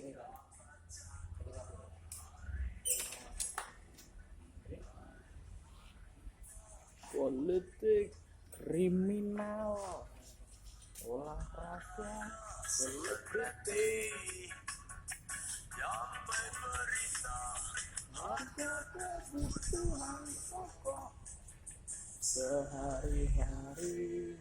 ini kan politik kriminal olah raga selebriti sampai berita harga kebutuhan pokok sehari-hari.